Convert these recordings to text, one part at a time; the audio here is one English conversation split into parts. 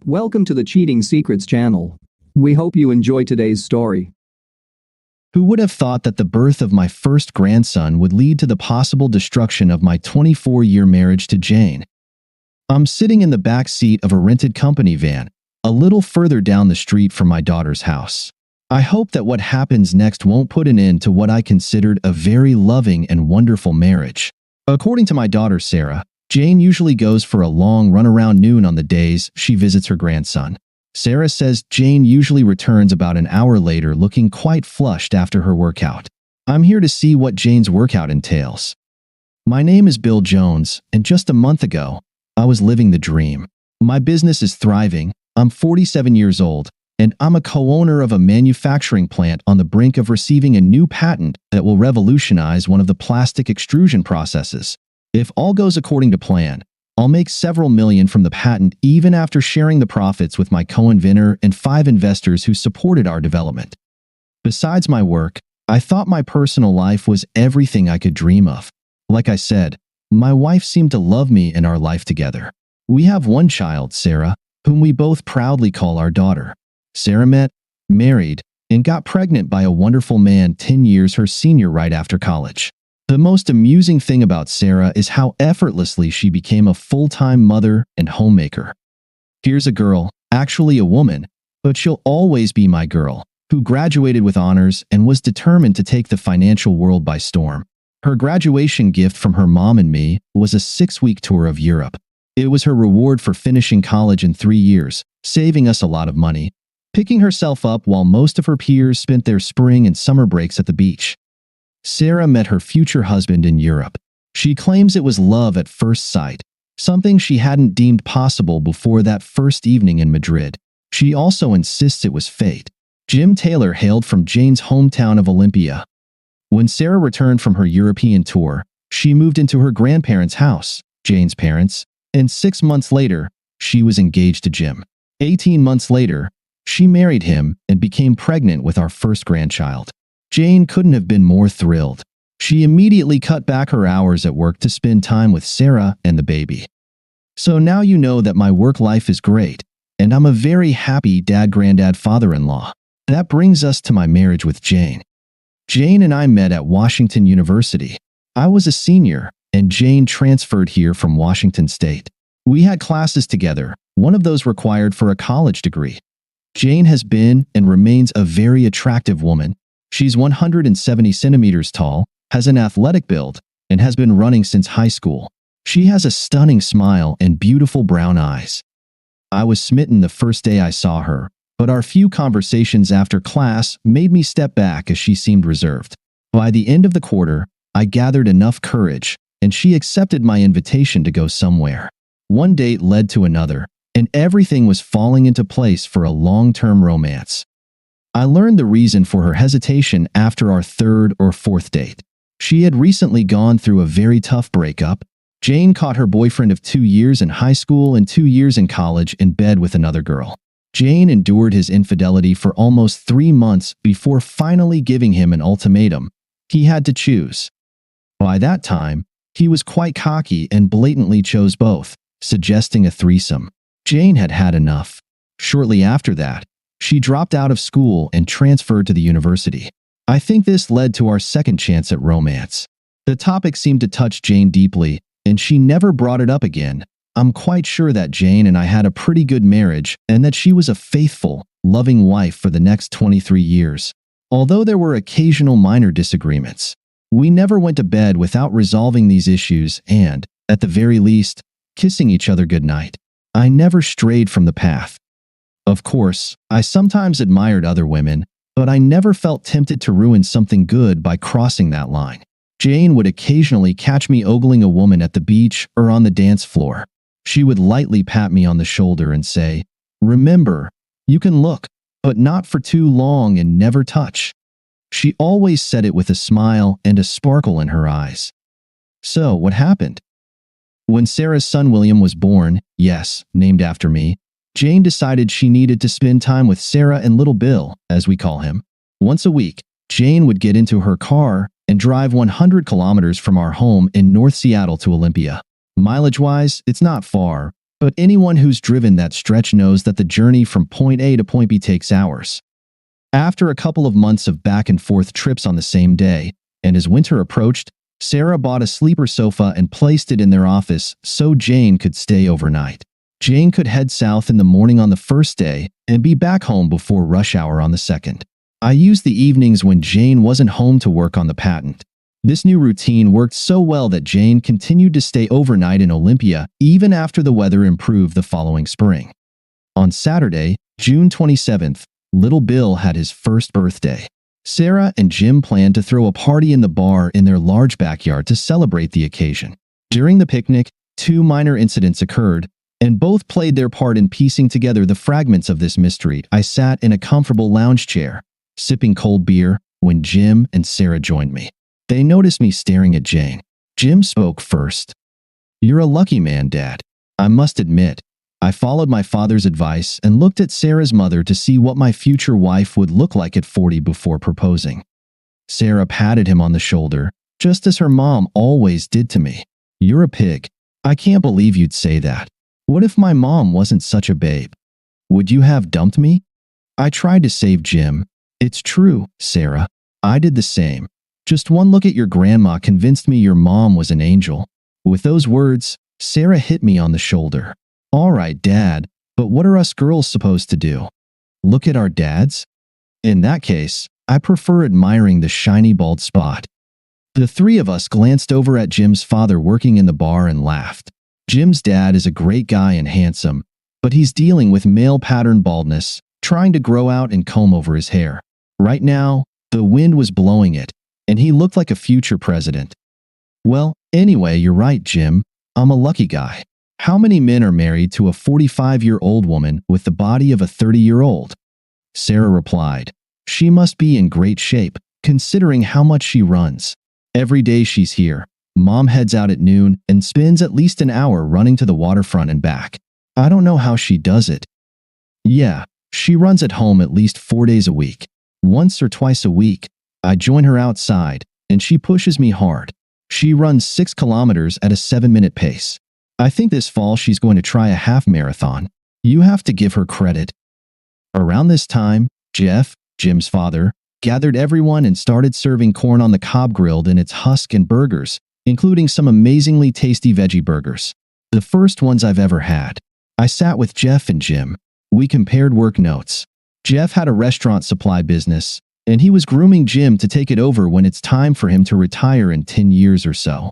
Welcome to the Cheating Secrets channel. We hope you enjoy today's story. Who would have thought that the birth of my first grandson would lead to the possible destruction of my 24-year marriage to Jane? I'm sitting in the back seat of a rented company van, a little further down the street from my daughter's house. I hope that what happens next won't put an end to what I considered a very loving and wonderful marriage. According to my daughter Sarah, Jane usually goes for a long run around noon on the days she visits her grandson. Sarah says Jane usually returns about an hour later looking quite flushed after her workout. I'm here to see what Jane's workout entails. My name is Bill Jones, and just a month ago, I was living the dream. My business is thriving, I'm 47 years old, and I'm a co-owner of a manufacturing plant on the brink of receiving a new patent that will revolutionize one of the plastic extrusion processes. If all goes according to plan, I'll make several million from the patent even after sharing the profits with my co-inventor and 5 investors who supported our development. Besides my work, I thought my personal life was everything I could dream of. Like I said, my wife seemed to love me and our life together. We have one child, Sarah, whom we both proudly call our daughter. Sarah met, married, and got pregnant by a wonderful man 10 years her senior right after college. The most amusing thing about Sarah is how effortlessly she became a full-time mother and homemaker. Here's a girl, actually a woman, but she'll always be my girl, who graduated with honors and was determined to take the financial world by storm. Her graduation gift from her mom and me was a 6-week tour of Europe. It was her reward for finishing college in 3 years, saving us a lot of money, picking herself up while most of her peers spent their spring and summer breaks at the beach. Sarah met her future husband in Europe. She claims it was love at first sight, something she hadn't deemed possible before that first evening in Madrid. She also insists it was fate. Jim Taylor hailed from Jane's hometown of Olympia. When Sarah returned from her European tour, she moved into her grandparents' house, Jane's parents, and 6 months later, she was engaged to Jim. 18 months later, she married him and became pregnant with our first grandchild. Jane couldn't have been more thrilled. She immediately cut back her hours at work to spend time with Sarah and the baby. So now you know that my work life is great, and I'm a very happy dad-granddad-father-in-law. That brings us to my marriage with Jane. Jane and I met at Washington University. I was a senior, and Jane transferred here from Washington State. We had classes together, one of those required for a college degree. Jane has been and remains a very attractive woman. She's 170 centimeters tall, has an athletic build, and has been running since high school. She has a stunning smile and beautiful brown eyes. I was smitten the first day I saw her, but our few conversations after class made me step back as she seemed reserved. By the end of the quarter, I gathered enough courage, and she accepted my invitation to go somewhere. One date led to another, and everything was falling into place for a long-term romance. I learned the reason for her hesitation after our 3rd or 4th date. She had recently gone through a very tough breakup. Jane caught her boyfriend of 2 years in high school and 2 years in college in bed with another girl. Jane endured his infidelity for almost 3 months before finally giving him an ultimatum. He had to choose. By that time, he was quite cocky and blatantly chose both, suggesting a threesome. Jane had had enough. Shortly after that, she dropped out of school and transferred to the university. I think this led to our second chance at romance. The topic seemed to touch Jane deeply, and she never brought it up again. I'm quite sure that Jane and I had a pretty good marriage and that she was a faithful, loving wife for the next 23 years. Although there were occasional minor disagreements, we never went to bed without resolving these issues and, at the very least, kissing each other goodnight. I never strayed from the path. Of course, I sometimes admired other women, but I never felt tempted to ruin something good by crossing that line. Jane would occasionally catch me ogling a woman at the beach or on the dance floor. She would lightly pat me on the shoulder and say, "Remember, you can look, but not for too long and never touch." She always said it with a smile and a sparkle in her eyes. So, what happened? When Sarah's son William was born, yes, named after me, Jane decided she needed to spend time with Sarah and little Bill, as we call him. Once a week, Jane would get into her car and drive 100 kilometers from our home in North Seattle to Olympia. Mileage-wise, it's not far, But anyone who's driven that stretch knows that the journey from point A to point B takes hours. After a couple of months of back-and-forth trips on the same day, and as winter approached, Sarah bought a sleeper sofa and placed it in their office so Jane could stay overnight. Jane could head south in the morning on the first day and be back home before rush hour on the second. I used the evenings when Jane wasn't home to work on the patent. This new routine worked so well that Jane continued to stay overnight in Olympia even after the weather improved the following spring. On Saturday, June 27th, little Bill had his first birthday. Sarah and Jim planned to throw a party in the bar in their large backyard to celebrate the occasion. During the picnic, two minor incidents occurred, and both played their part in piecing together the fragments of this mystery. I sat in a comfortable lounge chair, sipping cold beer, when Jim and Sarah joined me. They noticed me staring at Jane. Jim spoke first. "You're a lucky man, Dad. I must admit, I followed my father's advice and looked at Sarah's mother to see what my future wife would look like at 40 before proposing." Sarah patted him on the shoulder, just as her mom always did to me. "You're a pig. I can't believe you'd say that. What if my mom wasn't such a babe? Would you have dumped me?" I tried to save Jim. "It's true, Sarah. I did the same. Just one look at your grandma convinced me your mom was an angel." With those words, Sarah hit me on the shoulder. "All right, Dad, but what are us girls supposed to do? Look at our dads?" "In that case, I prefer admiring the shiny bald spot." The three of us glanced over at Jim's father working in the bar and laughed. Jim's dad is a great guy and handsome, but he's dealing with male pattern baldness, trying to grow out and comb over his hair. Right now, the wind was blowing it, and he looked like a future president. "Well, anyway, you're right, Jim. I'm a lucky guy. How many men are married to a 45-year-old woman with the body of a 30-year-old? Sarah replied, "She must be in great shape, considering how much she runs. Every day she's here. Mom heads out at noon and spends at least an hour running to the waterfront and back. I don't know how she does it." "Yeah, she runs at home at least 4 days a week. Once or twice a week, I join her outside, and she pushes me hard. She runs 6 kilometers at a 7-minute pace. I think this fall she's going to try a half marathon. You have to give her credit." Around this time, Jeff, Jim's father, gathered everyone and started serving corn on the cob grilled in its husk and burgers, including some amazingly tasty veggie burgers. The first ones I've ever had. I sat with Jeff and Jim. We compared work notes. Jeff had a restaurant supply business, and he was grooming Jim to take it over when it's time for him to retire in 10 years or so.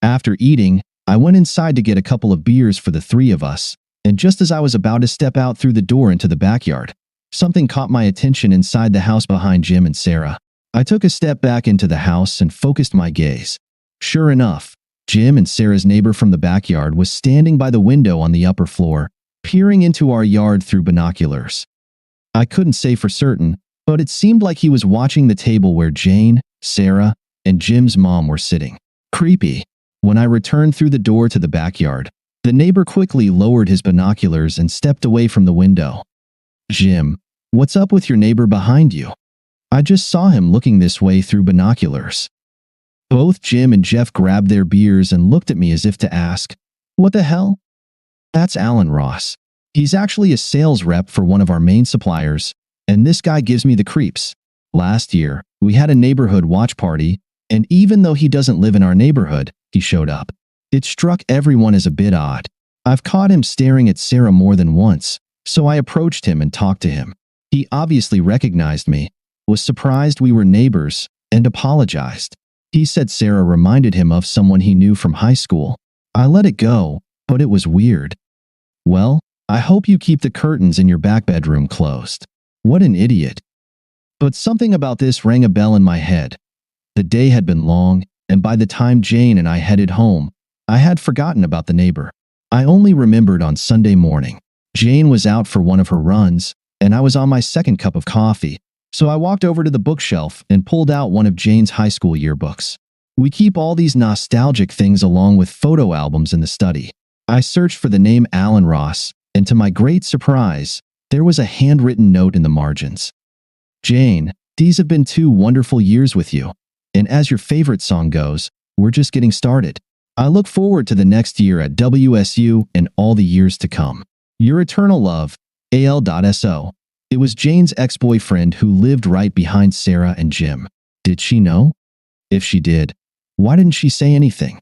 After eating, I went inside to get a couple of beers for the three of us, and just as I was about to step out through the door into the backyard, something caught my attention inside the house behind Jim and Sarah. I took a step back into the house and focused my gaze. Sure enough, Jim and Sarah's neighbor from the backyard was standing by the window on the upper floor, peering into our yard through binoculars. I couldn't say for certain, but it seemed like he was watching the table where Jane, Sarah, and Jim's mom were sitting. Creepy. When I returned through the door to the backyard, the neighbor quickly lowered his binoculars and stepped away from the window. "Jim, what's up with your neighbor behind you?" I just saw him looking this way through binoculars. Both Jim and Jeff grabbed their beers and looked at me as if to ask, "What the hell?" "That's Alan Ross. He's actually a sales rep for one of our main suppliers, and this guy gives me the creeps. Last year, we had a neighborhood watch party, and even though he doesn't live in our neighborhood, he showed up. It struck everyone as a bit odd. I've caught him staring at Sarah more than once, so I approached him and talked to him. He obviously recognized me, was surprised we were neighbors, and apologized. He said Sarah reminded him of someone he knew from high school. I let it go, but it was weird. Well, I hope you keep the curtains in your back bedroom closed. What an idiot. But something about this rang a bell in my head. The day had been long, and by the time Jane and I headed home, I had forgotten about the neighbor. I only remembered on Sunday morning. Jane was out for one of her runs, and I was on my second cup of coffee, so I walked over to the bookshelf and pulled out one of Jane's high school yearbooks. We keep all these nostalgic things along with photo albums in the study. I searched for the name Alan Ross, and to my great surprise, there was a handwritten note in the margins. "Jane, these have been 2 wonderful years with you, and as your favorite song goes, we're just getting started. I look forward to the next year at WSU and all the years to come. Your eternal love, AL.SO. It was Jane's ex-boyfriend who lived right behind Sarah and Jim. Did she know? If she did, why didn't she say anything?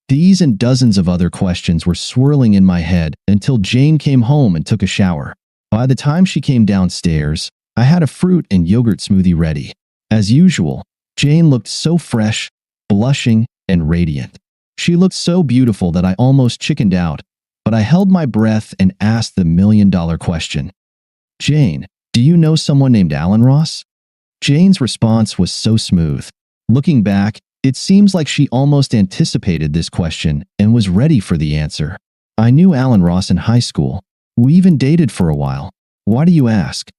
These and dozens of other questions were swirling in my head until Jane came home and took a shower. By the time she came downstairs, I had a fruit and yogurt smoothie ready. As usual, Jane looked so fresh, blushing, and radiant. She looked so beautiful that I almost chickened out, but I held my breath and asked the million-dollar question. Jane, do you know someone named Alan Ross? Jane's response was so smooth. Looking back, it seems like she almost anticipated this question and was ready for the answer. I knew Alan Ross in high school. We even dated for a while. Why do you ask?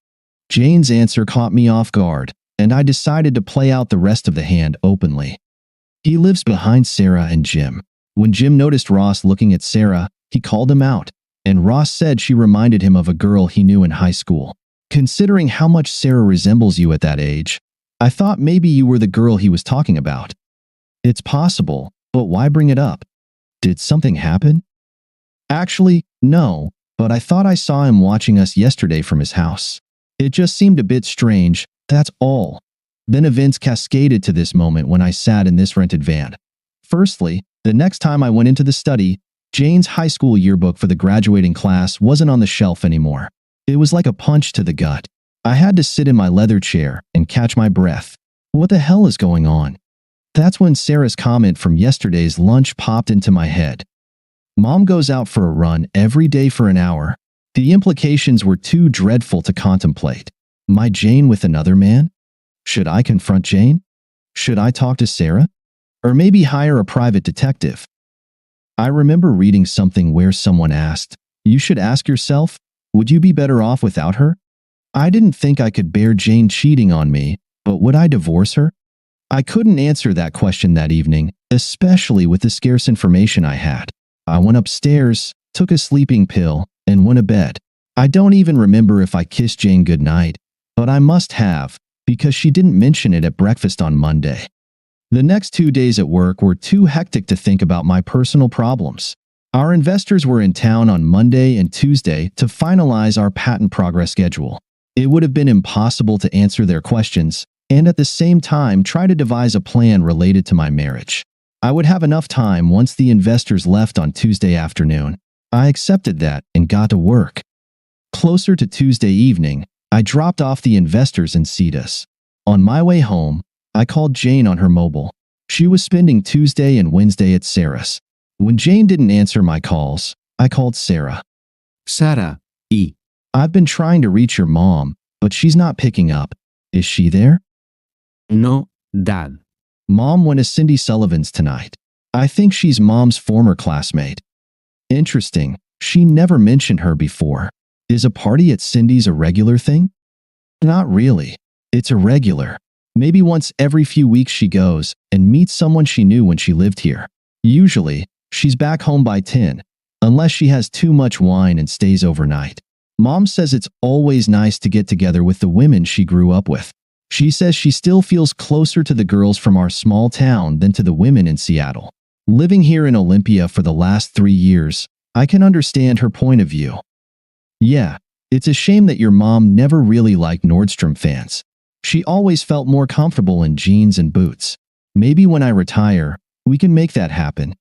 Jane's answer caught me off guard, and I decided to play out the rest of the hand openly. He lives behind Sarah and Jim. When Jim noticed Ross looking at Sarah, he called him out, and Ross said she reminded him of a girl he knew in high school. Considering how much Sarah resembles you at that age, I thought maybe you were the girl he was talking about. It's possible, but why bring it up? Did something happen? Actually, no, but I thought I saw him watching us yesterday from his house. It just seemed a bit strange, that's all. Then events cascaded to this moment when I sat in this rented van. Firstly, the next time I went into the study, Jane's high school yearbook for the graduating class wasn't on the shelf anymore. It was like a punch to the gut. I had to sit in my leather chair and catch my breath. What the hell is going on? That's when Sarah's comment from yesterday's lunch popped into my head. Mom goes out for a run every day for an hour. The implications were too dreadful to contemplate. My Jane with another man? Should I confront Jane? Should I talk to Sarah? Or maybe hire a private detective? I remember reading something where someone asked, "You should ask yourself, would you be better off without her?" I didn't think I could bear Jane cheating on me, but would I divorce her? I couldn't answer that question that evening, especially with the scarce information I had. I went upstairs, took a sleeping pill, and went to bed. I don't even remember if I kissed Jane goodnight, but I must have, because she didn't mention it at breakfast on Monday. The next 2 days at work were too hectic to think about my personal problems. Our investors were in town on Monday and Tuesday to finalize our patent progress schedule. It would have been impossible to answer their questions and at the same time try to devise a plan related to my marriage. I would have enough time once the investors left on Tuesday afternoon. I accepted that and got to work. Closer to Tuesday evening, I dropped off the investors in Cetus. On my way home, I called Jane on her mobile. She was spending Tuesday and Wednesday at Sarah's. When Jane didn't answer my calls, I called Sarah. Sarah, I've been trying to reach your mom, but she's not picking up. Is she there? No, Dad. Mom went to Cindy Sullivan's tonight. I think she's Mom's former classmate. Interesting, she never mentioned her before. Is a party at Cindy's a regular thing? Not really. It's irregular. Maybe once every few weeks she goes and meets someone she knew when she lived here. Usually, she's back home by 10, unless she has too much wine and stays overnight. Mom says it's always nice to get together with the women she grew up with. She says she still feels closer to the girls from our small town than to the women in Seattle. Living here in Olympia for the last 3 years, I can understand her point of view. Yeah, it's a shame that your mom never really liked Nordstrom fans. She always felt more comfortable in jeans and boots. Maybe when I retire, we can make that happen.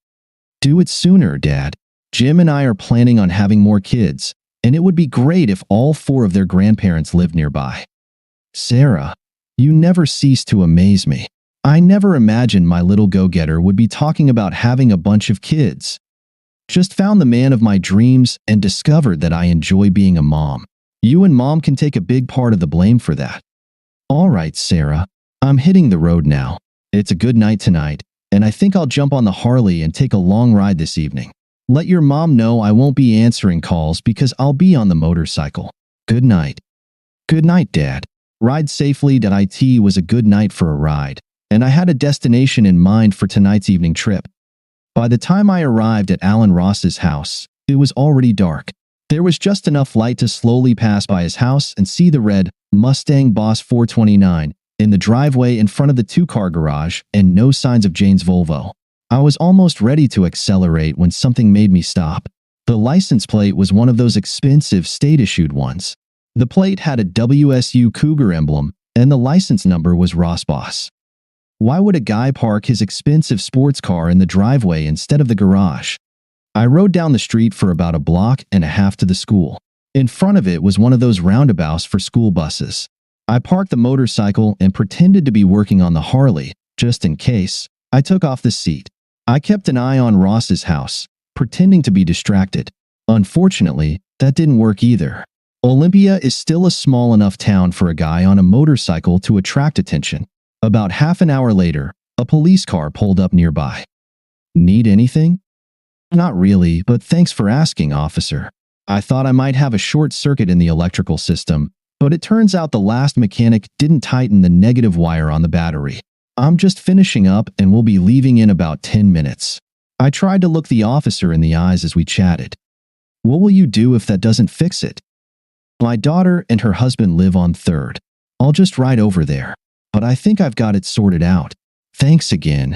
Do it sooner, Dad. Jim and I are planning on having more kids, and it would be great if all 4 of their grandparents lived nearby. Sarah, you never cease to amaze me. I never imagined my little go-getter would be talking about having a bunch of kids. Just found the man of my dreams and discovered that I enjoy being a mom. You and Mom can take a big part of the blame for that. All right, Sarah, I'm hitting the road now. It's a good night tonight, and I think I'll jump on the Harley and take a long ride this evening. Let your mom know I won't be answering calls because I'll be on the motorcycle. Good night. Good night, Dad. Ride safely. It was a good night for a ride, and I had a destination in mind for tonight's evening trip. By the time I arrived at Alan Ross's house, it was already dark. There was just enough light to slowly pass by his house and see the red Mustang Boss 429 in the driveway in front of the 2-car garage and no signs of Jane's Volvo. I was almost ready to accelerate when something made me stop. The license plate was one of those expensive state-issued ones. The plate had a WSU Cougar emblem, and the license number was Ross Boss. Why would a guy park his expensive sports car in the driveway instead of the garage? I rode down the street for about a block and a half to the school. In front of it was one of those roundabouts for school buses. I parked the motorcycle and pretended to be working on the Harley, just in case. I took off the seat. I kept an eye on Ross's house, pretending to be distracted. Unfortunately, that didn't work either. Olympia is still a small enough town for a guy on a motorcycle to attract attention. About half an hour later, a police car pulled up nearby. Need anything? Not really, but thanks for asking, officer. I thought I might have a short circuit in the electrical system, but it turns out the last mechanic didn't tighten the negative wire on the battery. I'm just finishing up and will be leaving in about 10 minutes. I tried to look the officer in the eyes as we chatted. What will you do if that doesn't fix it? My daughter and her husband live on 3rd. I'll just ride over there. But I think I've got it sorted out. Thanks again.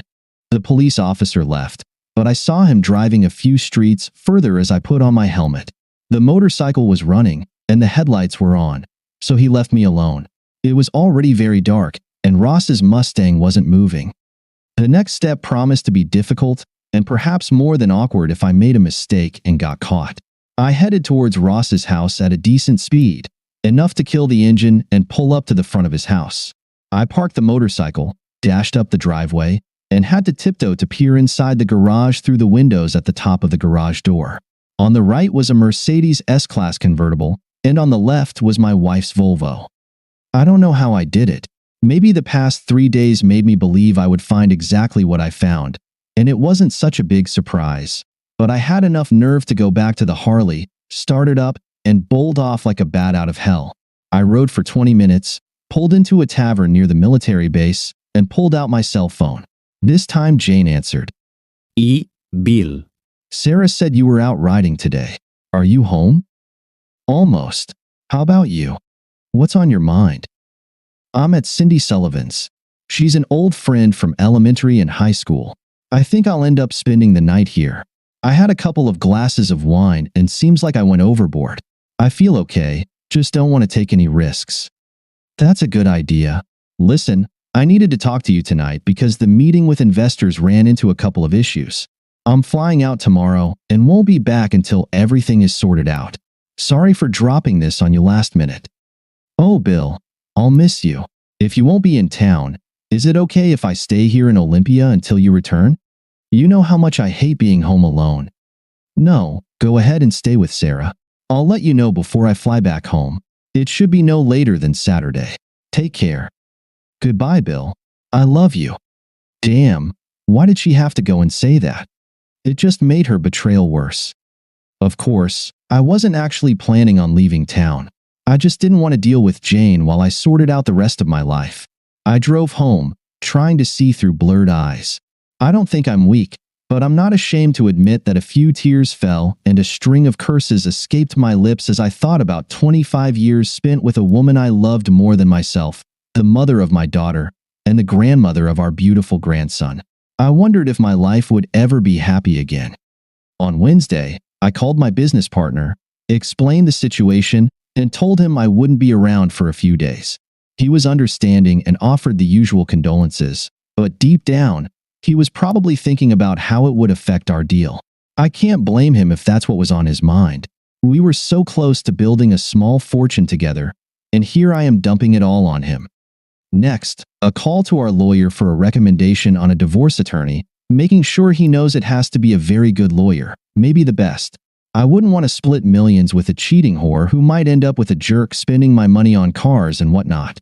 The police officer left, but I saw him driving a few streets further as I put on my helmet. The motorcycle was running, and the headlights were on, so he left me alone. It was already very dark, and Ross's Mustang wasn't moving. The next step promised to be difficult, and perhaps more than awkward if I made a mistake and got caught. I headed towards Ross's house at a decent speed, enough to kill the engine and pull up to the front of his house. I parked the motorcycle, dashed up the driveway, and had to tiptoe to peer inside the garage through the windows at the top of the garage door. On the right was a Mercedes S-Class convertible, and on the left was my wife's Volvo. I don't know how I did it. Maybe the past 3 days made me believe I would find exactly what I found, and it wasn't such a big surprise. But I had enough nerve to go back to the Harley, start it up, and bowled off like a bat out of hell. I rode for 20 minutes, pulled into a tavern near the military base, and pulled out my cell phone. This time Jane answered. Bill. Sarah said you were out riding today. Are you home? Almost. How about you? What's on your mind? I'm at Cindy Sullivan's. She's an old friend from elementary and high school. I think I'll end up spending the night here. I had a couple of glasses of wine and seems like I went overboard. I feel okay, just don't want to take any risks. That's a good idea. Listen, I needed to talk to you tonight because the meeting with investors ran into a couple of issues. I'm flying out tomorrow and won't be back until everything is sorted out. Sorry for dropping this on you last minute. Oh, Bill, I'll miss you. If you won't be in town, is it okay if I stay here in Olympia until you return? You know how much I hate being home alone. No, go ahead and stay with Sarah. I'll let you know before I fly back home. It should be no later than Saturday. Take care. Goodbye, Bill. I love you. Damn, why did she have to go and say that? It just made her betrayal worse. Of course, I wasn't actually planning on leaving town. I just didn't want to deal with Jane while I sorted out the rest of my life. I drove home, trying to see through blurred eyes. I don't think I'm weak, but I'm not ashamed to admit that a few tears fell and a string of curses escaped my lips as I thought about 25 years spent with a woman I loved more than myself, the mother of my daughter, and the grandmother of our beautiful grandson. I wondered if my life would ever be happy again. On Wednesday, I called my business partner, explained the situation, and told him I wouldn't be around for a few days. He was understanding and offered the usual condolences, but deep down, he was probably thinking about how it would affect our deal. I can't blame him if that's what was on his mind. We were so close to building a small fortune together, and here I am dumping it all on him. Next, a call to our lawyer for a recommendation on a divorce attorney, making sure he knows it has to be a very good lawyer, maybe the best. I wouldn't want to split millions with a cheating whore who might end up with a jerk spending my money on cars and whatnot.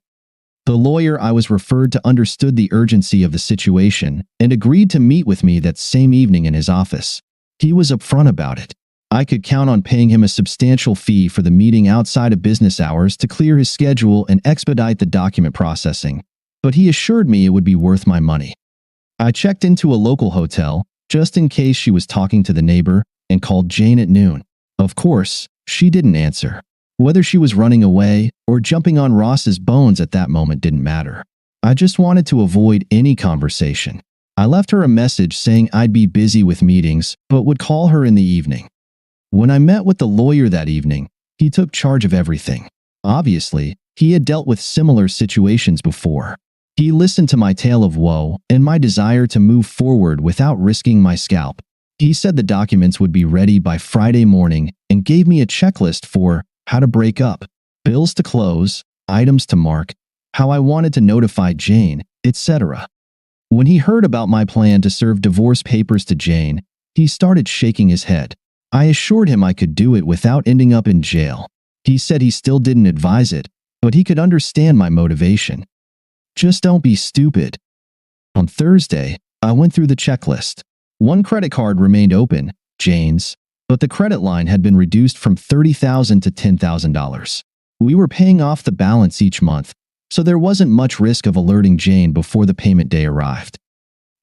The lawyer I was referred to understood the urgency of the situation and agreed to meet with me that same evening in his office. He was upfront about it. I could count on paying him a substantial fee for the meeting outside of business hours to clear his schedule and expedite the document processing, but he assured me it would be worth my money. I checked into a local hotel, just in case she was talking to the neighbor, and called Jane at noon. Of course, she didn't answer. Whether she was running away or jumping on Ross's bones at that moment didn't matter. I just wanted to avoid any conversation. I left her a message saying I'd be busy with meetings, but would call her in the evening. When I met with the lawyer that evening, he took charge of everything. Obviously, he had dealt with similar situations before. He listened to my tale of woe and my desire to move forward without risking my scalp. He said the documents would be ready by Friday morning and gave me a checklist for how to break up, bills to close, items to mark, how I wanted to notify Jane, etc. When he heard about my plan to serve divorce papers to Jane, he started shaking his head. I assured him I could do it without ending up in jail. He said he still didn't advise it, but he could understand my motivation. Just don't be stupid. On Thursday, I went through the checklist. One credit card remained open, Jane's, but the credit line had been reduced from $30,000 to $10,000. We were paying off the balance each month, so there wasn't much risk of alerting Jane before the payment day arrived.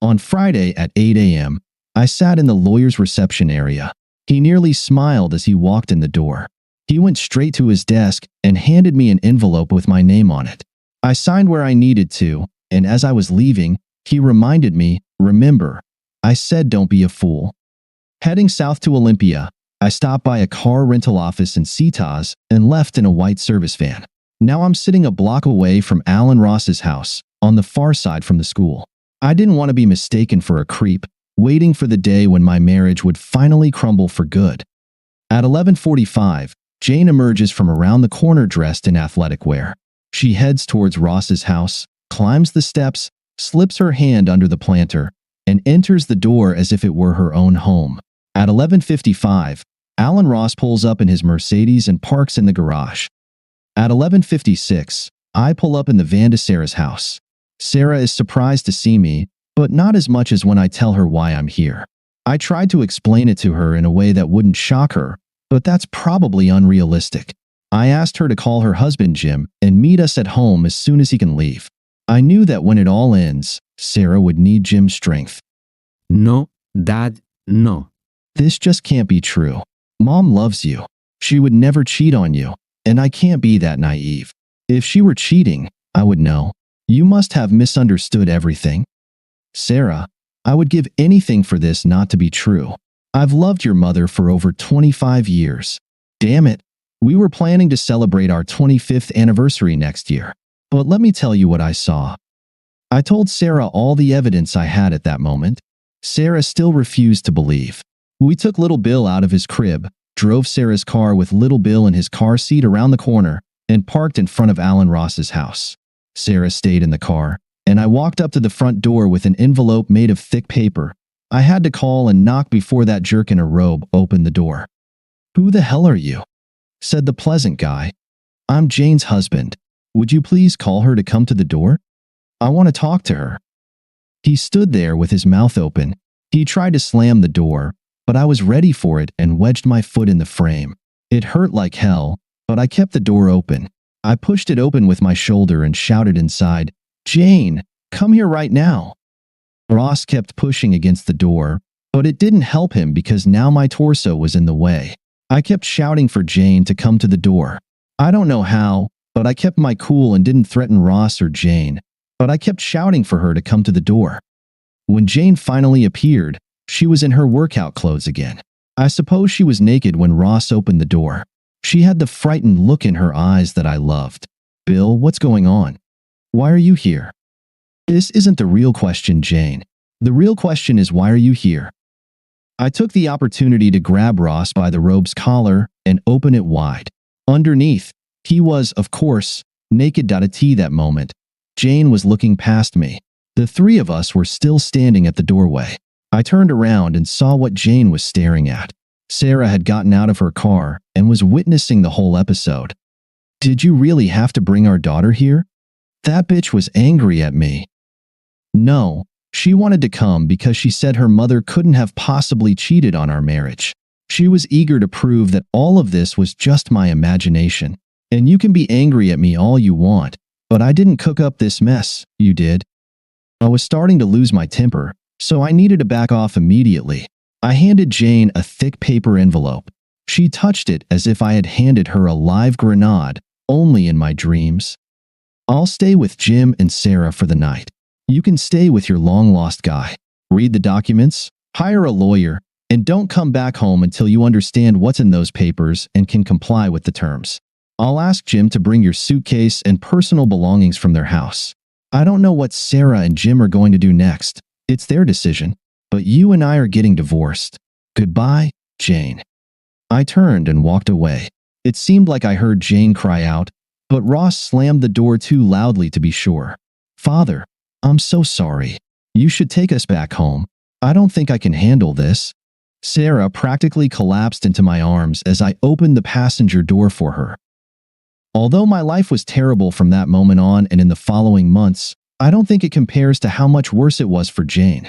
On Friday at 8 a.m., I sat in the lawyer's reception area. He nearly smiled as he walked in the door. He went straight to his desk and handed me an envelope with my name on it. I signed where I needed to, and as I was leaving, he reminded me, "Remember, I said don't be a fool." Heading south to Olympia, I stopped by a car rental office in Citas and left in a white service van. Now I'm sitting a block away from Alan Ross's house, on the far side from the school. I didn't want to be mistaken for a creep, waiting for the day when my marriage would finally crumble for good. At 11:45, Jane emerges from around the corner dressed in athletic wear. She heads towards Ross's house, climbs the steps, slips her hand under the planter, and enters the door as if it were her own home. At 11:55, Alan Ross pulls up in his Mercedes and parks in the garage. At 11:56, I pull up in the van to Sarah's house. Sarah is surprised to see me, but not as much as when I tell her why I'm here. I tried to explain it to her in a way that wouldn't shock her, but that's probably unrealistic. I asked her to call her husband Jim and meet us at home as soon as he can leave. I knew that when it all ends, Sarah would need Jim's strength. No, Dad, no. This just can't be true. Mom loves you. She would never cheat on you, and I can't be that naive. If she were cheating, I would know. You must have misunderstood everything. Sarah, I would give anything for this not to be true. I've loved your mother for over 25 years. Damn it. We were planning to celebrate our 25th anniversary next year. But let me tell you what I saw. I told Sarah all the evidence I had at that moment. Sarah still refused to believe. We took Little Bill out of his crib, drove Sarah's car with Little Bill in his car seat around the corner, and parked in front of Alan Ross's house. Sarah stayed in the car, and I walked up to the front door with an envelope made of thick paper. I had to call and knock before that jerk in a robe opened the door. "Who the hell are you?" said the pleasant guy. "I'm Jane's husband. Would you please call her to come to the door? I want to talk to her." He stood there with his mouth open. He tried to slam the door, but I was ready for it and wedged my foot in the frame. It hurt like hell, but I kept the door open. I pushed it open with my shoulder and shouted inside, "Jane, come here right now." Ross kept pushing against the door, but it didn't help him because now my torso was in the way. I kept shouting for Jane to come to the door. I don't know how, but I kept my cool and didn't threaten Ross or Jane, but I kept shouting for her to come to the door. When Jane finally appeared, she was in her workout clothes again. I suppose she was naked when Ross opened the door. She had the frightened look in her eyes that I loved. "Bill, what's going on? Why are you here?" "This isn't the real question, Jane. The real question is, why are you here?" I took the opportunity to grab Ross by the robe's collar and open it wide. Underneath, he was, of course, naked. That moment, Jane was looking past me. The three of us were still standing at the doorway. I turned around and saw what Jane was staring at. Sarah had gotten out of her car and was witnessing the whole episode. "Did you really have to bring our daughter here?" That bitch was angry at me. No, she wanted to come because she said her mother couldn't have possibly cheated on our marriage. She was eager to prove that all of this was just my imagination. And you can be angry at me all you want, but I didn't cook up this mess, you did. I was starting to lose my temper, so I needed to back off immediately. I handed Jane a thick paper envelope. She touched it as if I had handed her a live grenade, only in my dreams. "I'll stay with Jim and Sarah for the night. You can stay with your long-lost guy. Read the documents, hire a lawyer, and don't come back home until you understand what's in those papers and can comply with the terms. I'll ask Jim to bring your suitcase and personal belongings from their house. I don't know what Sarah and Jim are going to do next. It's their decision, but you and I are getting divorced. Goodbye, Jane." I turned and walked away. It seemed like I heard Jane cry out, but Ross slammed the door too loudly to be sure. "Father, I'm so sorry. You should take us back home. I don't think I can handle this." Sarah practically collapsed into my arms as I opened the passenger door for her. Although my life was terrible from that moment on and in the following months, I don't think it compares to how much worse it was for Jane.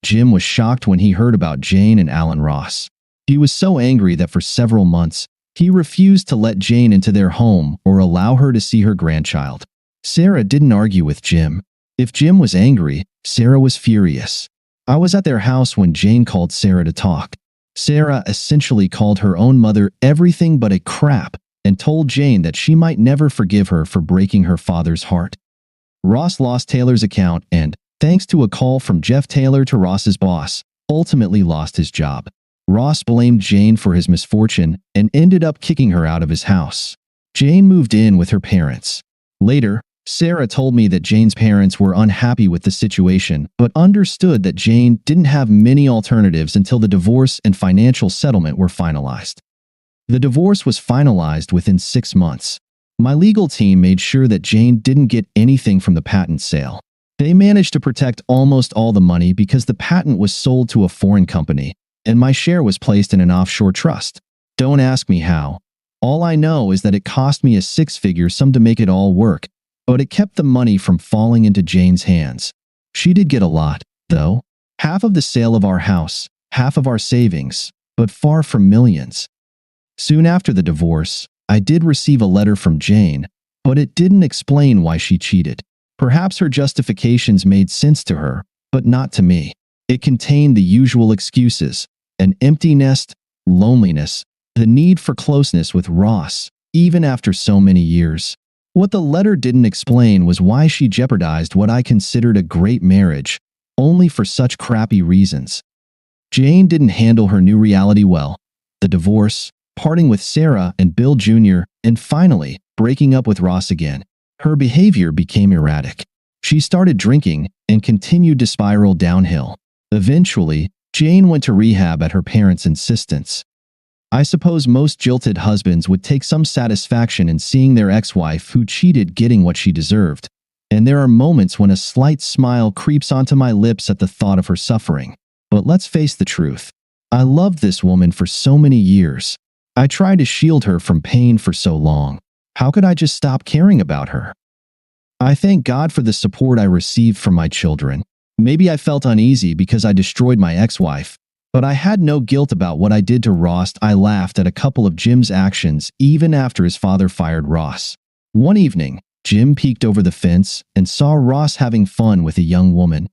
Jim was shocked when he heard about Jane and Alan Ross. He was so angry that for several months, he refused to let Jane into their home or allow her to see her grandchild. Sarah didn't argue with Jim. If Jim was angry, Sarah was furious. I was at their house when Jane called Sarah to talk. Sarah essentially called her own mother everything but a crap and told Jane that she might never forgive her for breaking her father's heart. Ross lost Taylor's account and, thanks to a call from Jeff Taylor to Ross's boss, ultimately lost his job. Ross blamed Jane for his misfortune and ended up kicking her out of his house. Jane moved in with her parents. Later, Sarah told me that Jane's parents were unhappy with the situation, but understood that Jane didn't have many alternatives until the divorce and financial settlement were finalized. The divorce was finalized within 6 months. My legal team made sure that Jane didn't get anything from the patent sale. They managed to protect almost all the money because the patent was sold to a foreign company, and my share was placed in an offshore trust. Don't ask me how. All I know is that it cost me a 6-figure sum to make it all work, but it kept the money from falling into Jane's hands. She did get a lot, though. Half of the sale of our house, half of our savings, but far from millions. Soon after the divorce, I did receive a letter from Jane, but it didn't explain why she cheated. Perhaps her justifications made sense to her, but not to me. It contained the usual excuses: an empty nest, loneliness, the need for closeness with Ross, even after so many years. What the letter didn't explain was why she jeopardized what I considered a great marriage, only for such crappy reasons. Jane didn't handle her new reality well. The divorce, parting with Sarah and Bill Jr., and finally, breaking up with Ross again. Her behavior became erratic. She started drinking and continued to spiral downhill. Eventually, Jane went to rehab at her parents' insistence. I suppose most jilted husbands would take some satisfaction in seeing their ex-wife who cheated getting what she deserved, and there are moments when a slight smile creeps onto my lips at the thought of her suffering. But let's face the truth. I loved this woman for so many years. I tried to shield her from pain for so long. How could I just stop caring about her? I thank God for the support I received from my children. Maybe I felt uneasy because I destroyed my ex-wife, but I had no guilt about what I did to Ross. I laughed at a couple of Jim's actions even after his father fired Ross. One evening, Jim peeked over the fence and saw Ross having fun with a young woman.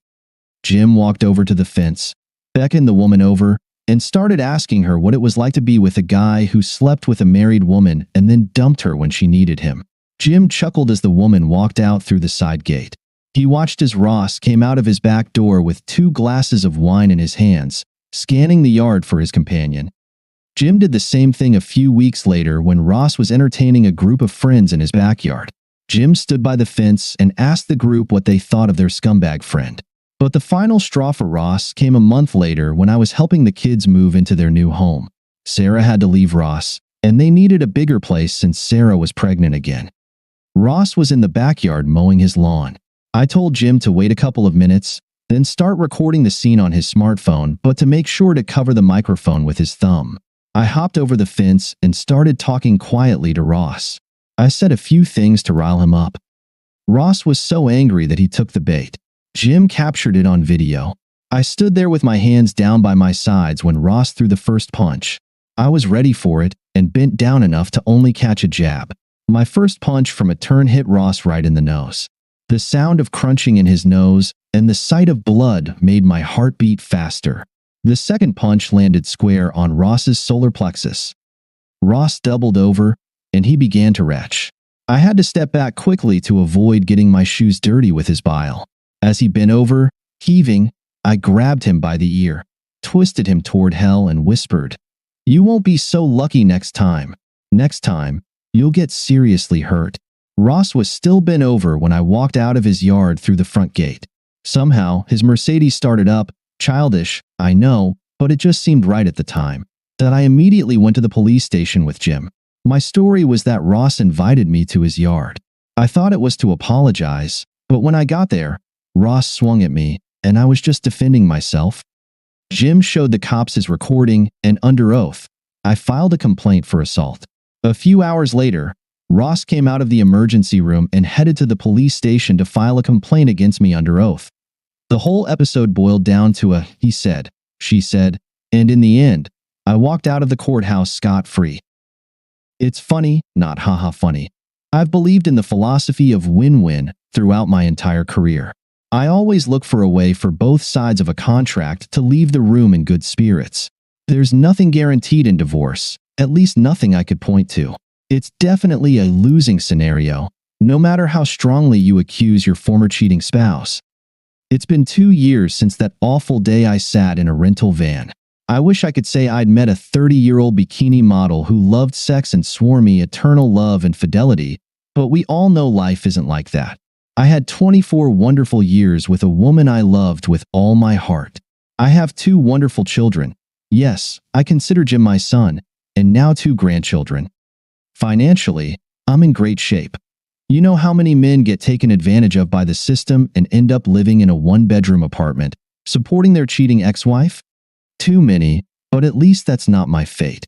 Jim walked over to the fence, beckoned the woman over, and started asking her what it was like to be with a guy who slept with a married woman and then dumped her when she needed him. Jim chuckled as the woman walked out through the side gate. He watched as Ross came out of his back door with 2 glasses of wine in his hands, scanning the yard for his companion. Jim did the same thing a few weeks later when Ross was entertaining a group of friends in his backyard. Jim stood by the fence and asked the group what they thought of their scumbag friend. But the final straw for Ross came a month later when I was helping the kids move into their new home. Sarah had to leave Ross, and they needed a bigger place since Sarah was pregnant again. Ross was in the backyard mowing his lawn. I told Jim to wait a couple of minutes, then start recording the scene on his smartphone, but to make sure to cover the microphone with his thumb. I hopped over the fence and started talking quietly to Ross. I said a few things to rile him up. Ross was so angry that he took the bait. Jim captured it on video. I stood there with my hands down by my sides when Ross threw the first punch. I was ready for it and bent down enough to only catch a jab. My first punch from a turn hit Ross right in the nose. The sound of crunching in his nose and the sight of blood made my heart beat faster. The second punch landed square on Ross's solar plexus. Ross doubled over, and he began to retch. I had to step back quickly to avoid getting my shoes dirty with his bile. As he bent over, heaving, I grabbed him by the ear, twisted him toward hell, and whispered, "You won't be so lucky next time. Next time, you'll get seriously hurt." Ross was still bent over when I walked out of his yard through the front gate. Somehow, his Mercedes started up. Childish, I know, but it just seemed right at the time. That I immediately went to the police station with Jim. My story was that Ross invited me to his yard. I thought it was to apologize, but when I got there, Ross swung at me, and I was just defending myself. Jim showed the cops his recording, and under oath, I filed a complaint for assault. A few hours later, Ross came out of the emergency room and headed to the police station to file a complaint against me under oath. The whole episode boiled down to a he said, she said, and in the end, I walked out of the courthouse scot-free. It's funny, not haha funny. I've believed in the philosophy of win-win throughout my entire career. I always look for a way for both sides of a contract to leave the room in good spirits. There's nothing guaranteed in divorce, at least nothing I could point to. It's definitely a losing scenario, no matter how strongly you accuse your former cheating spouse. It's been 2 years since that awful day I sat in a rental van. I wish I could say I'd met a 30-year-old bikini model who loved sex and swore me eternal love and fidelity, but we all know life isn't like that. I had 24 wonderful years with a woman I loved with all my heart. I have 2 wonderful children. Yes, I consider Jim my son, and now 2 grandchildren. Financially, I'm in great shape. You know how many men get taken advantage of by the system and end up living in a 1-bedroom apartment, supporting their cheating ex-wife? Too many, but at least that's not my fate.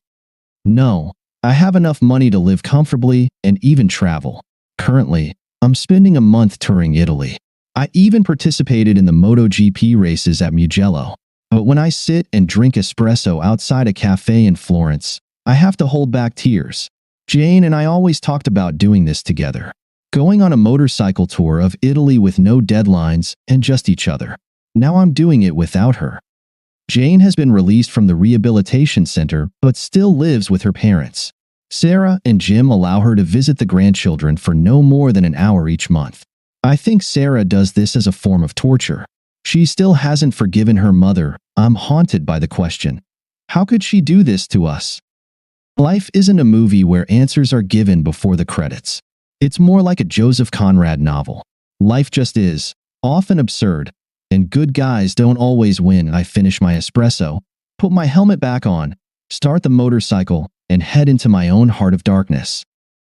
No, I have enough money to live comfortably and even travel. Currently, I'm spending a month touring Italy. I even participated in the MotoGP races at Mugello. But when I sit and drink espresso outside a cafe in Florence, I have to hold back tears. Jane and I always talked about doing this together. Going on a motorcycle tour of Italy with no deadlines and just each other. Now I'm doing it without her. Jane has been released from the rehabilitation center but still lives with her parents. Sarah and Jim allow her to visit the grandchildren for no more than an hour each month. I think Sarah does this as a form of torture. She still hasn't forgiven her mother. I'm haunted by the question, how could she do this to us? Life isn't a movie where answers are given before the credits. It's more like a Joseph Conrad novel. Life just is, often absurd, and good guys don't always win. I finish my espresso, put my helmet back on, start the motorcycle, and head into my own heart of darkness.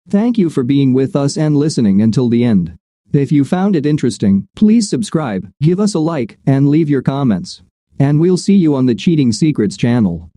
Thank you for being with us and listening until the end. If you found it interesting, please subscribe, give us a like, and leave your comments. And we'll see you on the Cheating Secrets channel.